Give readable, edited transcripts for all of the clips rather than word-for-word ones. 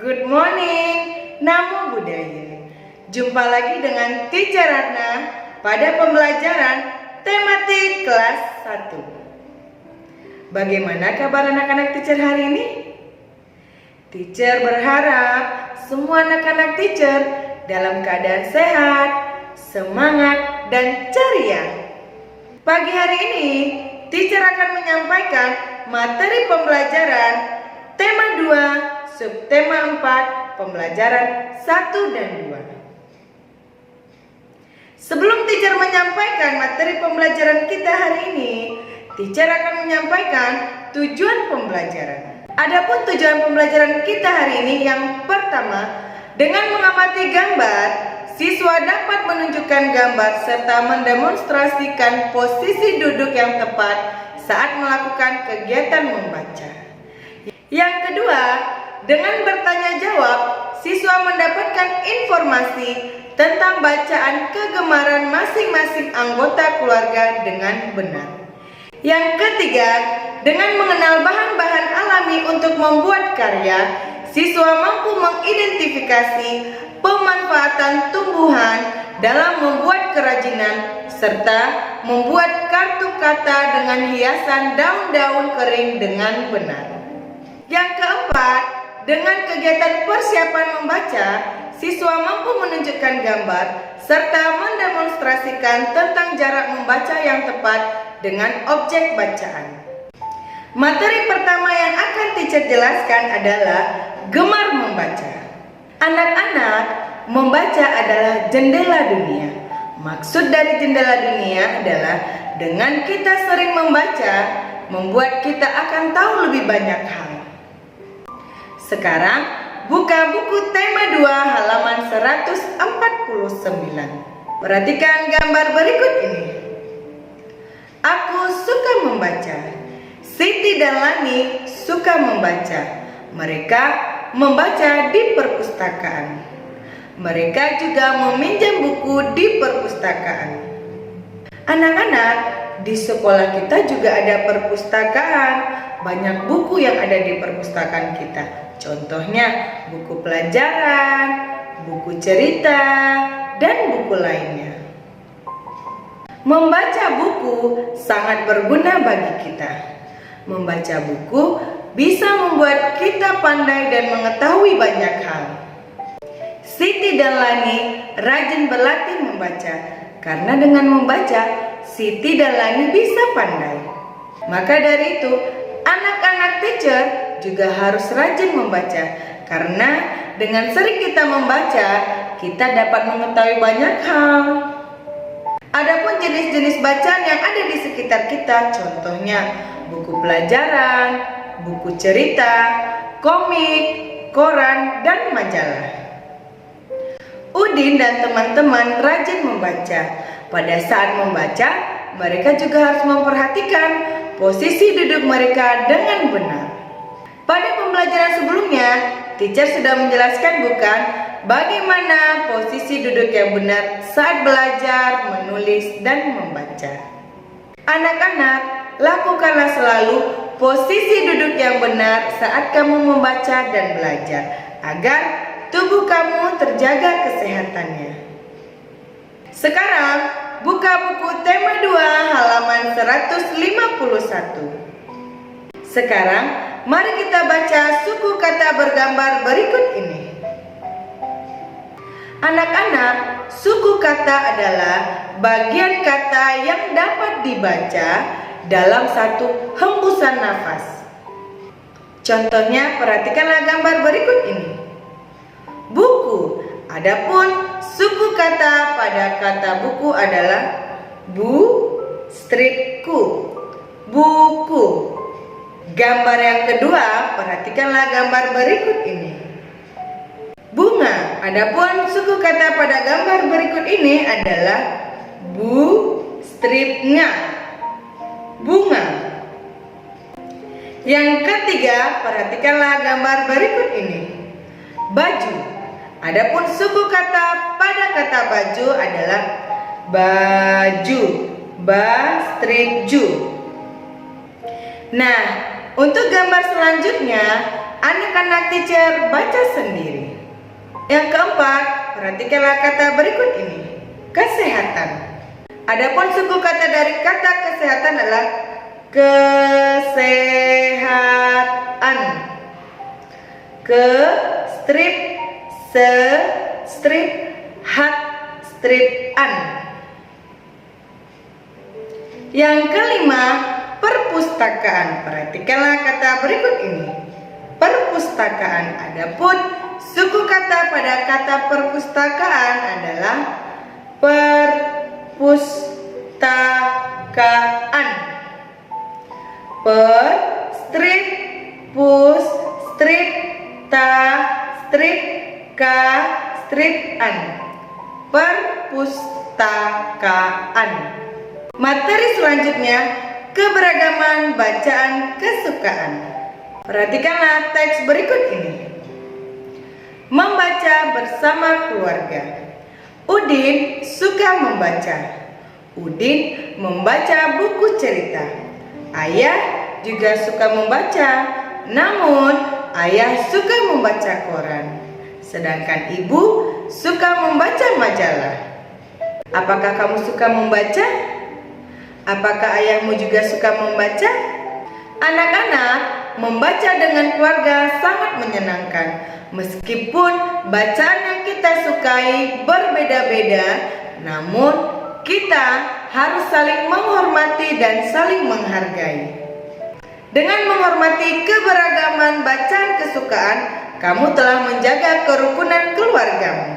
Good morning, Namo Buddhaya. Jumpa lagi dengan Teacher Ratna pada pembelajaran tematik kelas 1. Bagaimana kabar anak-anak teacher hari ini? Teacher berharap semua anak-anak teacher dalam keadaan sehat, semangat, dan ceria. Pagi hari ini, teacher akan menyampaikan materi pembelajaran tema 2, subtema 4, pembelajaran 1 dan 2. Sebelum teacher menyampaikan materi pembelajaran kita hari ini, teacher akan menyampaikan tujuan pembelajaran. Adapun tujuan pembelajaran kita hari ini yang pertama, dengan mengamati gambar, siswa dapat menunjukkan gambar serta mendemonstrasikan posisi duduk yang tepat saat melakukan kegiatan membaca. Yang kedua, dengan bertanya jawab, siswa mendapatkan informasi tentang bacaan kegemaran masing-masing anggota keluarga dengan benar. Yang ketiga, dengan mengenal bahan-bahan alami untuk membuat karya, siswa mampu mengidentifikasi pemanfaatan tumbuhan dalam membuat kerajinan serta membuat kartu kata dengan hiasan daun-daun kering dengan benar. Yang keempat, dengan kegiatan persiapan membaca, siswa mampu menunjukkan gambar serta mendemonstrasikan tentang jarak membaca yang tepat dengan objek bacaan. Materi pertama yang akan teacher jelaskan adalah gemar membaca. Anak-anak, membaca adalah jendela dunia. Maksud dari jendela dunia adalah dengan kita sering membaca, membuat kita akan tahu lebih banyak hal. Sekarang, buka buku tema 2 halaman 149. Perhatikan gambar berikut ini. Aku suka membaca. Siti dan Lani suka membaca. Mereka membaca di perpustakaan. Mereka juga meminjam buku di perpustakaan. Anak-anak, di sekolah kita juga ada perpustakaan. Banyak buku yang ada di perpustakaan kita. Contohnya buku pelajaran, buku cerita, dan buku lainnya. Membaca buku sangat berguna bagi kita. Membaca buku bisa membuat kita pandai dan mengetahui banyak hal. Siti dan Lani rajin berlatih membaca, karena dengan membaca, Siti dan Lani bisa pandai. Maka dari itu, anak-anak teacher juga harus rajin membaca, karena dengan sering kita membaca, kita dapat mengetahui banyak hal. Adapun jenis-jenis bacaan yang ada di sekitar kita, contohnya buku pelajaran, buku cerita, komik, koran, dan majalah. Udin dan teman-teman rajin membaca. Pada saat membaca, mereka juga harus memperhatikan posisi duduk mereka dengan benar. Pada pembelajaran sebelumnya, teacher sudah menjelaskan bukan bagaimana posisi duduk yang benar saat belajar, menulis, dan membaca. Anak-anak, lakukanlah selalu posisi duduk yang benar saat kamu membaca dan belajar, agar tubuh kamu terjaga kesehatannya. Sekarang, buka buku tema 2 halaman 151. Sekarang, mari kita baca suku kata bergambar berikut ini. Anak-anak, suku kata adalah bagian kata yang dapat dibaca dalam satu hembusan nafas. Contohnya, perhatikanlah gambar berikut ini. Buku. Adapun suku kata pada kata buku adalah bu, strip ku, buku. Gambar yang kedua, perhatikanlah gambar berikut ini. Bunga. Adapun suku kata pada gambar berikut ini adalah bu, stripnya, bunga. Yang ketiga, perhatikanlah gambar berikut ini. Baju. Adapun suku kata pada kata baju adalah baju, ba-strip-ju. Nah, untuk gambar selanjutnya, anak-anak teacher baca sendiri. Yang keempat, perhatikanlah kata berikut ini. Kesehatan. Adapun suku kata dari kata kesehatan adalah kesehatan. Ke, strip, se, strip, hat, strip, an. Yang kelima, perpustakaan. Perhatikanlah kata berikut ini. Perpustakaan. Adapun suku kata pada kata perpustakaan adalah perpustakaan. Per, strip, pus, strip, ta, strip, ka, strip, an. Perpustakaan. Materi selanjutnya, keberagaman bacaan kesukaan. Perhatikanlah teks berikut ini. Membaca bersama keluarga. Udin suka membaca. Udin membaca buku cerita. Ayah juga suka membaca, namun ayah suka membaca koran. Sedangkan ibu suka membaca majalah. Apakah kamu suka membaca? Apakah ayahmu juga suka membaca? Anak-anak, membaca dengan keluarga sangat menyenangkan. Meskipun bacaan yang kita sukai berbeda-beda, namun kita harus saling menghormati dan saling menghargai. Dengan menghormati keberagaman bacaan kesukaan, kamu telah menjaga kerukunan keluargamu.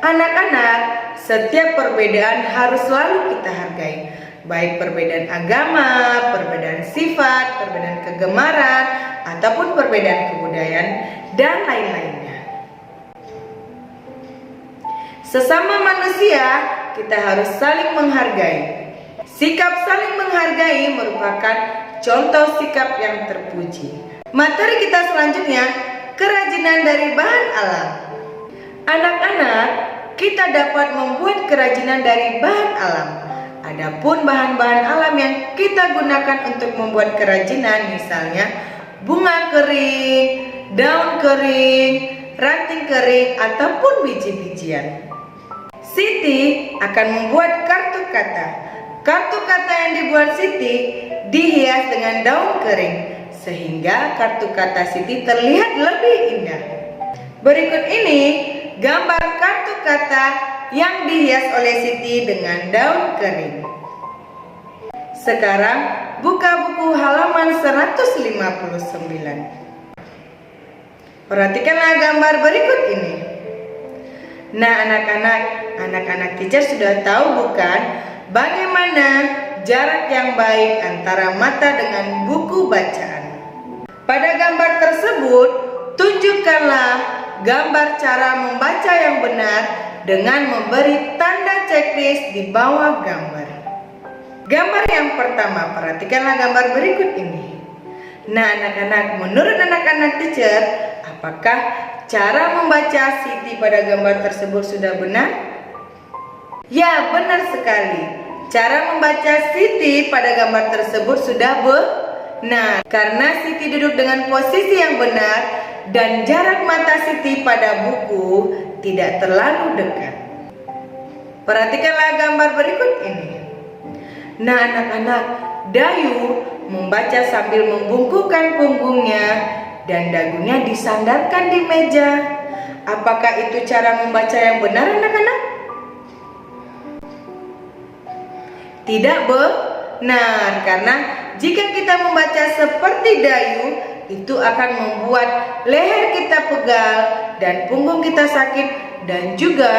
Anak-anak, setiap perbedaan harus selalu kita hargai. Baik perbedaan agama, perbedaan sifat, perbedaan kegemaran, ataupun perbedaan kebudayaan, dan lain-lainnya. Sesama manusia, kita harus saling menghargai. Sikap saling menghargai merupakan contoh sikap yang terpuji. Materi kita selanjutnya, kerajinan dari bahan alam. Anak-anak, kita dapat membuat kerajinan dari bahan alam. Adapun bahan-bahan alam yang kita gunakan untuk membuat kerajinan, misalnya bunga kering, daun kering, ranting kering, ataupun biji-bijian. Siti akan membuat kartu kata. Kartu kata yang dibuat Siti dihias dengan daun kering, sehingga kartu kata Siti terlihat lebih indah. Berikut ini gambar kartu kata yang dihias oleh Siti dengan daun kering. Sekarang buka buku halaman 159. Perhatikanlah gambar berikut ini. Nah, anak-anak teacher sudah tahu bukan bagaimana jarak yang baik antara mata dengan buku bacaan. Pada gambar tersebut, tunjukkanlah gambar cara membaca yang benar dengan memberi tanda checklist di bawah gambar. Gambar yang pertama, perhatikanlah gambar berikut ini. Nah, anak-anak, menurut anak-anak teacher, apakah cara membaca Siti pada gambar tersebut sudah benar? Ya, benar sekali. Cara membaca Siti pada gambar tersebut sudah benar, karena Siti duduk dengan posisi yang benar dan jarak mata Siti pada buku tidak terlalu dekat. Perhatikanlah gambar berikut ini. Nah, anak-anak, Dayu membaca sambil membungkukkan punggungnya dan dagunya disandarkan di meja. Apakah itu cara membaca yang benar, anak-anak? Tidak benar, karena jika kita membaca seperti Dayu, itu akan membuat leher kita pegal dan punggung kita sakit, dan juga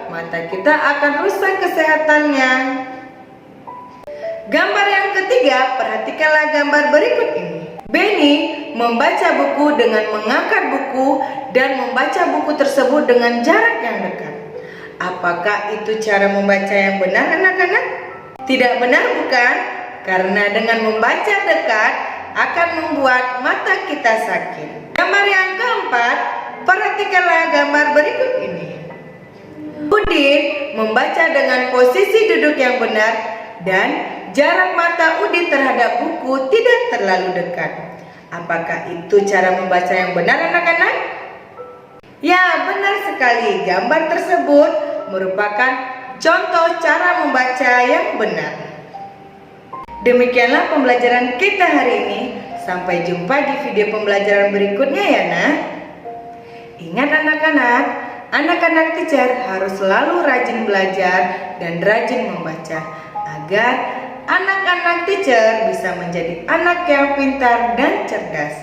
mata kita akan rusak kesehatannya. Gambar yang ketiga, perhatikanlah gambar berikut ini. Benny membaca buku dengan mengangkat buku dan membaca buku tersebut dengan jarak yang dekat. Apakah itu cara membaca yang benar, anak-anak? Tidak benar, bukan? Karena dengan membaca dekat akan membuat mata kita sakit. Gambar yang keempat, perhatikanlah gambar berikut ini. Udin membaca dengan posisi duduk yang benar dan jarak mata Udin terhadap buku tidak terlalu dekat. Apakah itu cara membaca yang benar, anak-anak? Ya, benar sekali. Gambar tersebut merupakan contoh cara membaca yang benar. Demikianlah pembelajaran kita hari ini. Sampai jumpa di video pembelajaran berikutnya ya, Nak. Ingat anak-anak, anak-anak teacher harus selalu rajin belajar dan rajin membaca agar anak-anak teacher bisa menjadi anak yang pintar dan cerdas.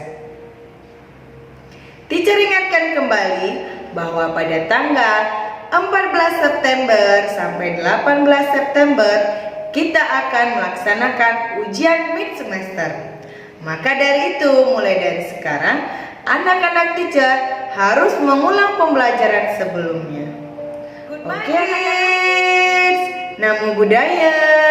Teacher ingatkan kembali bahwa pada tanggal 14 September sampai 18 September kita akan melaksanakan ujian mid semester. Maka dari itu, mulai dari sekarang, anak-anak teacher harus mengulang pembelajaran sebelumnya. Oke, Namo Buddhaya.